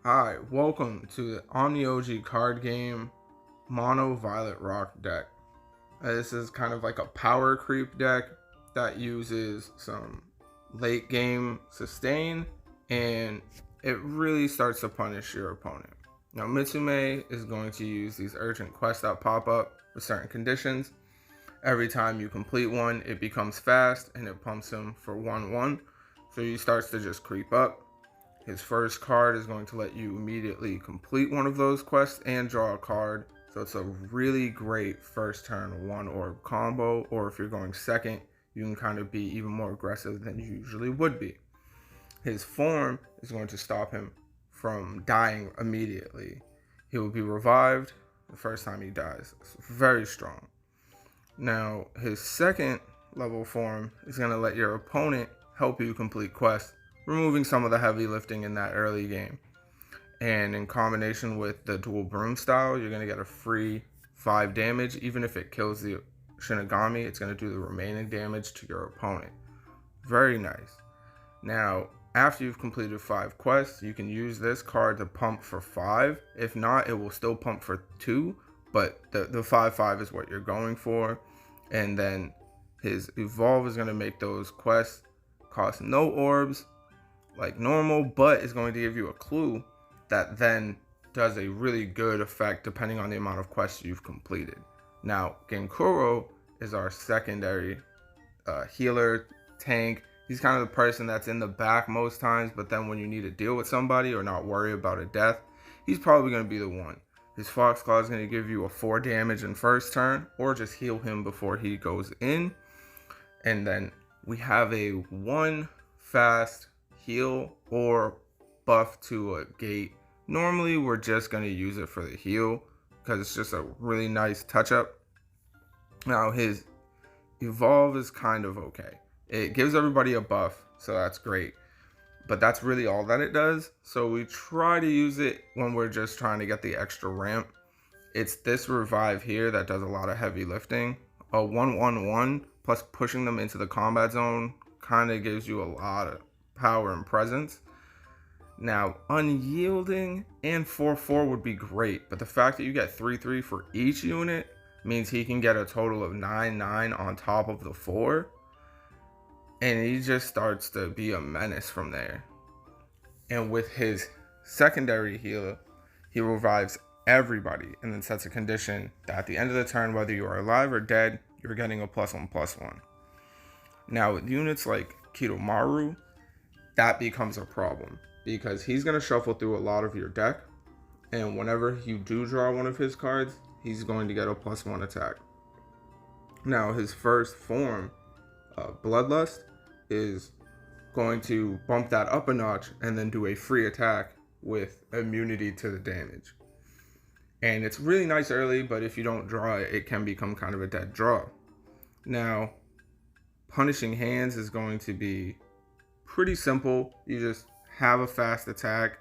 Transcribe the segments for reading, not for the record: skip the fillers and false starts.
Hi, welcome to the Omniyoji card game Mono Violet Rock deck. This is kind of like a power creep deck that uses some late game sustain, and it really starts to punish your opponent. Now, Mistune is going to use these urgent quests that pop up with certain conditions. Every time you complete one, it becomes fast and it pumps him for 1-1. So he starts to just creep up. His first card is going to let you immediately complete one of those quests and draw a card. So it's a really great first turn one orb combo, or if you're going second, you can kind of be even more aggressive than you usually would be. His form is going to stop him from dying immediately. He will be revived the first time he dies. It's very strong. Now, his second level form is going to let your opponent help you complete quests, removing some of the heavy lifting in that early game. And in combination with the dual broom style, you're going to get a free 5 damage. Even if it kills the Shinigami, it's going to do the remaining damage to your opponent. Very nice. Now, after you've completed 5 quests, you can use this card to pump for 5. If not, it will still pump for 2, but the 5/5 is what you're going for. And then his evolve is going to make those quests cost no orbs like normal, but it's going to give you a clue that then does a really good effect depending on the amount of quests you've completed. Now, Genkuro is our secondary healer tank. He's kind of the person that's in the back most times, but then when you need to deal with somebody or not worry about a death, he's probably going to be the one. His Foxclaw is going to give you a 4 damage in first turn, or just heal him before he goes in. And then we have a 1 fast heal or buff to a gate. Normally, we're just going to use it for the heal because it's just a really nice touch up. Now, his evolve is kind of okay. It gives everybody a buff, so that's great. But that's really all that it does. So we try to use it when we're just trying to get the extra ramp. It's this revive here that does a lot of heavy lifting. A 1-1-1 plus pushing them into the combat zone kind of gives you a lot of power and presence. Now, unyielding and 4/4 would be great, but the fact that you get 3/3 for each unit means he can get a total of 9/9 on top of the 4. And he just starts to be a menace from there. And with his secondary healer, he revives everybody and then sets a condition that at the end of the turn, whether you are alive or dead, you're getting a +1/+1. Now, with units like Kidomaru, that becomes a problem because he's going to shuffle through a lot of your deck. And whenever you do draw one of his cards, he's going to get a +1 attack. Now, his first form, Bloodlust, is going to bump that up a notch and then do a free attack with immunity to the damage. And it's really nice early, but if you don't draw it, it can become kind of a dead draw. Now, punishing hands is going to be pretty simple. You just have a fast attack,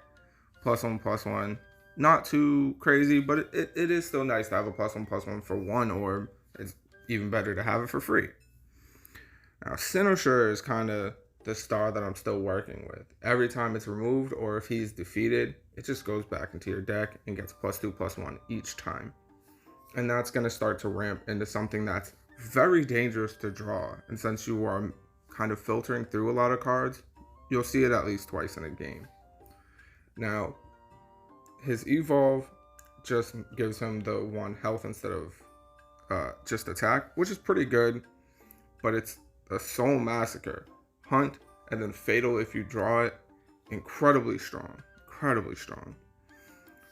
+1/+1. Not too crazy, but it is still nice to have a +1/+1 for 1 orb. It's even better to have it for free. Now, Cynosure is kind of the star that I'm still working with. Every time it's removed or if he's defeated, it just goes back into your deck and gets +2/+1 each time. And that's going to start to ramp into something that's very dangerous to draw. And since you are kind of filtering through a lot of cards, you'll see it at least twice in a game. Now, his evolve just gives him the 1 health instead of just attack, which is pretty good, but it's a Soul Massacre, Hunt, and then Fatal if you draw it. Incredibly strong. Incredibly strong.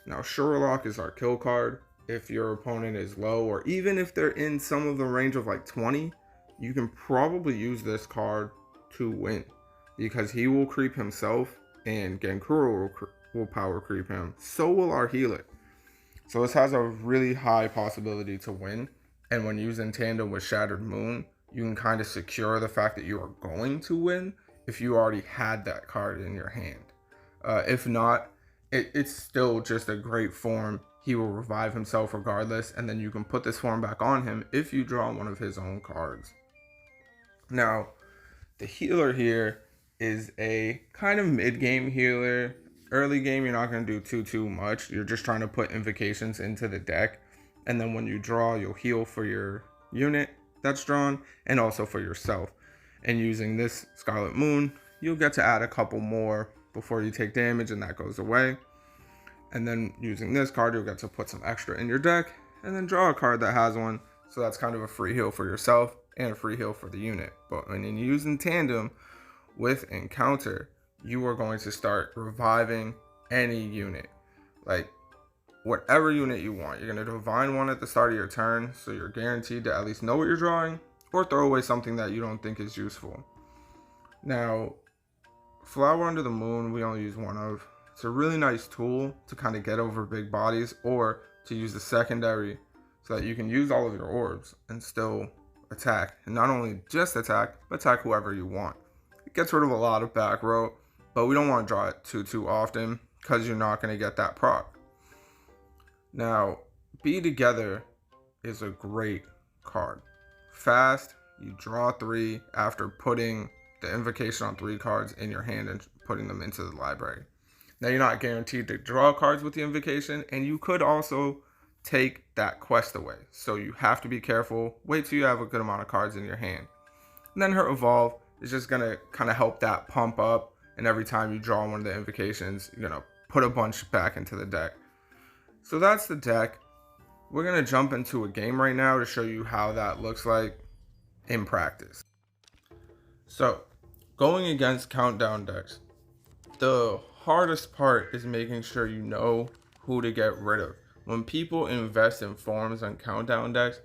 Now, Sherlock is our kill card. If your opponent is low, or even if they're in some of the range of like 20, you can probably use this card to win. Because he will creep himself, and Genkuro will power creep him. So will our healer. So this has a really high possibility to win. And when used in tandem with Shattered Moon, you can kind of secure the fact that you are going to win if you already had that card in your hand. If not, it's still just a great form. He will revive himself regardless, and then you can put this form back on him if you draw one of his own cards. Now, the healer here is a kind of mid-game healer. Early game, you're not going to do too much. You're just trying to put invocations into the deck. And then when you draw, you'll heal for your unit that's drawn and also for yourself. And using this Scarlet Moon, you'll get to add a couple more before you take damage, and that goes away. And then using this card, you'll get to put some extra in your deck and then draw a card that has one. So that's kind of a free heal for yourself and a free heal for the unit. But when you use in tandem with Encounter, you are going to start reviving any unit. Like whatever unit you want. You're going to divine one at the start of your turn, so you're guaranteed to at least know what you're drawing, or throw away something that you don't think is useful. Now, Flower Under the Moon, we only use one of. It's a really nice tool to kind of get over big bodies, or to use the secondary so that you can use all of your orbs and still attack. And not only just attack, but attack whoever you want. It gets rid of a lot of back row, but we don't want to draw it too often because you're not going to get that proc. Now, Be Together is a great card. Fast, you draw 3 after putting the invocation on 3 cards in your hand and putting them into the library. Now, you're not guaranteed to draw cards with the invocation, and you could also take that quest away. So you have to be careful. Wait till you have a good amount of cards in your hand. And then her Evolve is just going to kind of help that pump up, and every time you draw one of the invocations, you're going to put a bunch back into the deck. So that's the deck. We're going to jump into a game right now to show you how that looks like in practice. So, going against countdown decks, the hardest part is making sure you know who to get rid of. When people invest in forms on countdown decks,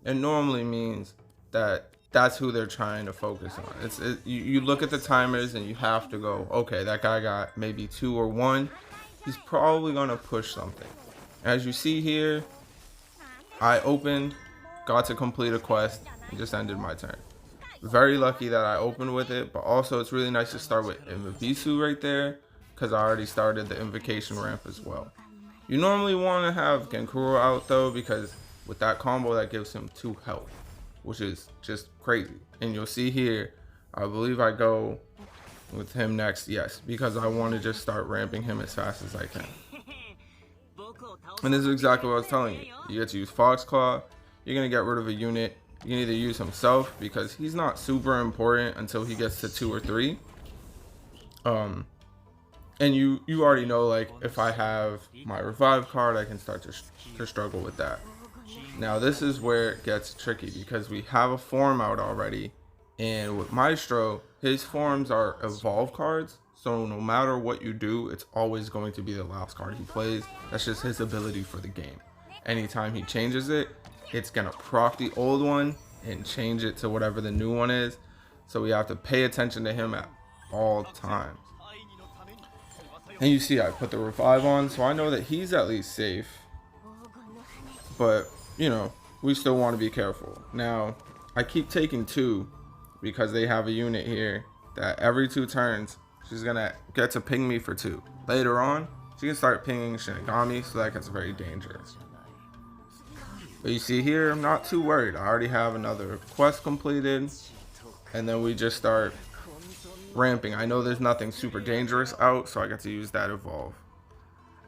it normally means that that's who they're trying to focus on. You look at the timers and you have to go, okay, that guy got maybe 2 or 1. He's probably going to push something. As you see here, I opened, got to complete a quest, and just ended my turn. Very lucky that I opened with it, but also it's really nice to start with Invobisu right there, because I already started the invocation ramp as well. You normally want to have Genkuro out though, because with that combo that gives him 2 health, which is just crazy. And you'll see here, I believe I go with him next, yes, because I want to just start ramping him as fast as I can. And this is exactly what I was telling you. You get to use Foxclaw, you're going to get rid of a unit. You can either use himself, because he's not super important until he gets to 2 or 3. And you already know, like, if I have my revive card, I can start to struggle with that. Now this is where it gets tricky, because we have a form out already, and with Maestro, his forms are evolve cards, so no matter what you do, it's always going to be the last card he plays. That's just his ability for the game. Anytime he changes it, it's gonna proc the old one and change it to whatever the new one is, so we have to pay attention to him at all times. And you see I put the revive on, so I know that he's at least safe, but you know, we still want to be careful. Now I keep taking 2 because they have a unit here that every 2 turns she's gonna get to ping me for 2. Later on she can start pinging Shinigami, so that gets very dangerous. But you see here, I'm not too worried. I already have another quest completed, and then we just start ramping. I know there's nothing super dangerous out, so I get to use that evolve,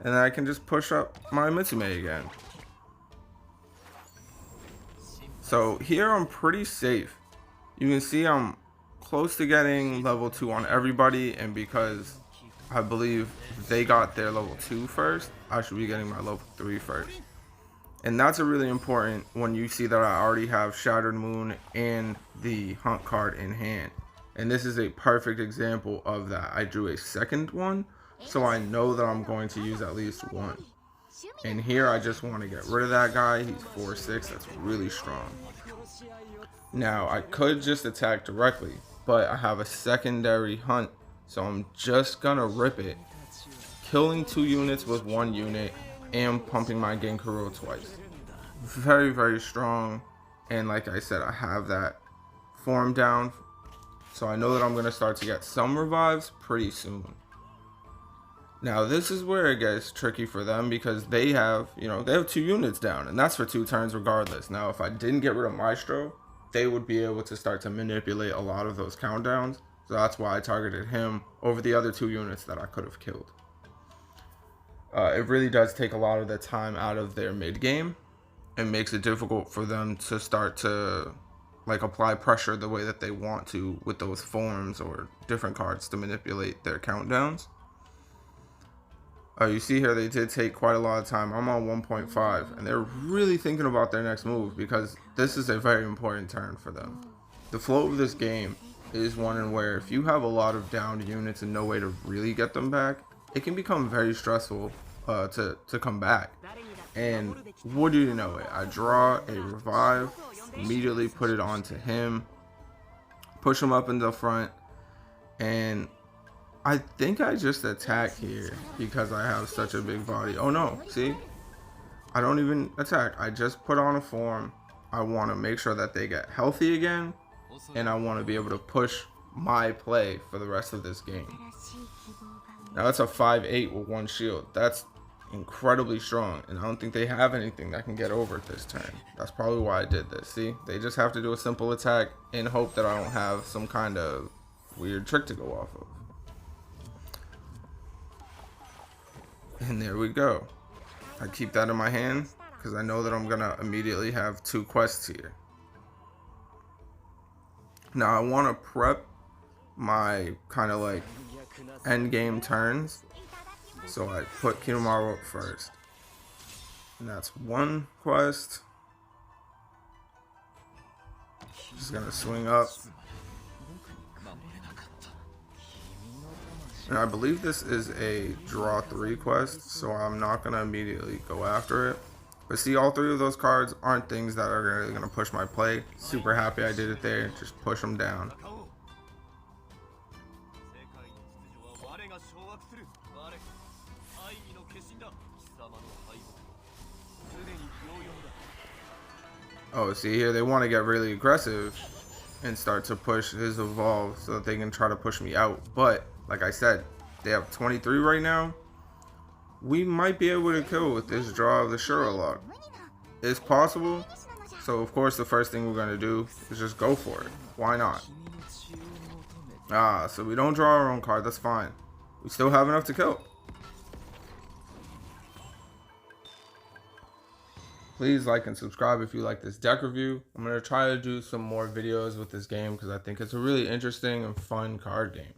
and then I can just push up my Mistune again. So here I'm pretty safe. You can see I'm close to getting level 2 on everybody, and because I believe they got their level 2 first, I should be getting my level 3 first. And that's a really important when you see that I already have Shattered Moon and the Hunt card in hand. And this is a perfect example of that. I drew a second one, so I know that I'm going to use at least 1. And here I just want to get rid of that guy. He's 4/6. That's really strong. Now I could just attack directly, but I have a secondary Hunt, so I'm just gonna rip it, killing 2 units with 1 unit and pumping my Genkuro twice. Very, very strong. And like I said, I have that form down, so I know that I'm going to start to get some revives pretty soon. Now this is where it gets tricky for them, because they have, they have 2 units down, and that's for 2 turns regardless. Now if I didn't get rid of Maestro, they would be able to start to manipulate a lot of those countdowns, so that's why I targeted him over the other 2 units that I could have killed. It really does take a lot of the time out of their mid game. It makes it difficult for them to start to like apply pressure the way that they want to with those forms or different cards to manipulate their countdowns. You see here they did take quite a lot of time. I'm on 1.5 and they're really thinking about their next move because this is a very important turn for them. The flow of this game is one in where if you have a lot of downed units and no way to really get them back, it can become very stressful to come back. And what do you know it? I draw a revive, immediately put it onto him, push him up in the front, and I think I just attack here because I have such a big body. Oh no, see? I don't even attack. I just put on a form. I want to make sure that they get healthy again, and I want to be able to push my play for the rest of this game. Now that's a 5/8 with one shield. That's incredibly strong, and I don't think they have anything that can get over it this turn. That's probably why I did this. See? They just have to do a simple attack in hope that I don't have some kind of weird trick to go off of. And there we go. I keep that in my hand because I know that I'm gonna immediately have 2 quests here. Now I want to prep my kind of like end game turns, so I put Kinemaro up first, and that's 1 quest. Just gonna swing up. And I believe this is a draw 3 quest, so I'm not going to immediately go after it. But see, all 3 of those cards aren't things that are really going to push my play. Super happy I did it there. Just push them down. Oh, see here, they want to get really aggressive and start to push his evolve so that they can try to push me out. But like I said, they have 23 right now. We might be able to kill with this draw of the Sherlock. It's possible. So of course the first thing we're going to do is just go for it. Why not? So we don't draw our own card. That's fine. We still have enough to kill. Please like and subscribe if you like this deck review. I'm going to try to do some more videos with this game because I think it's a really interesting and fun card game.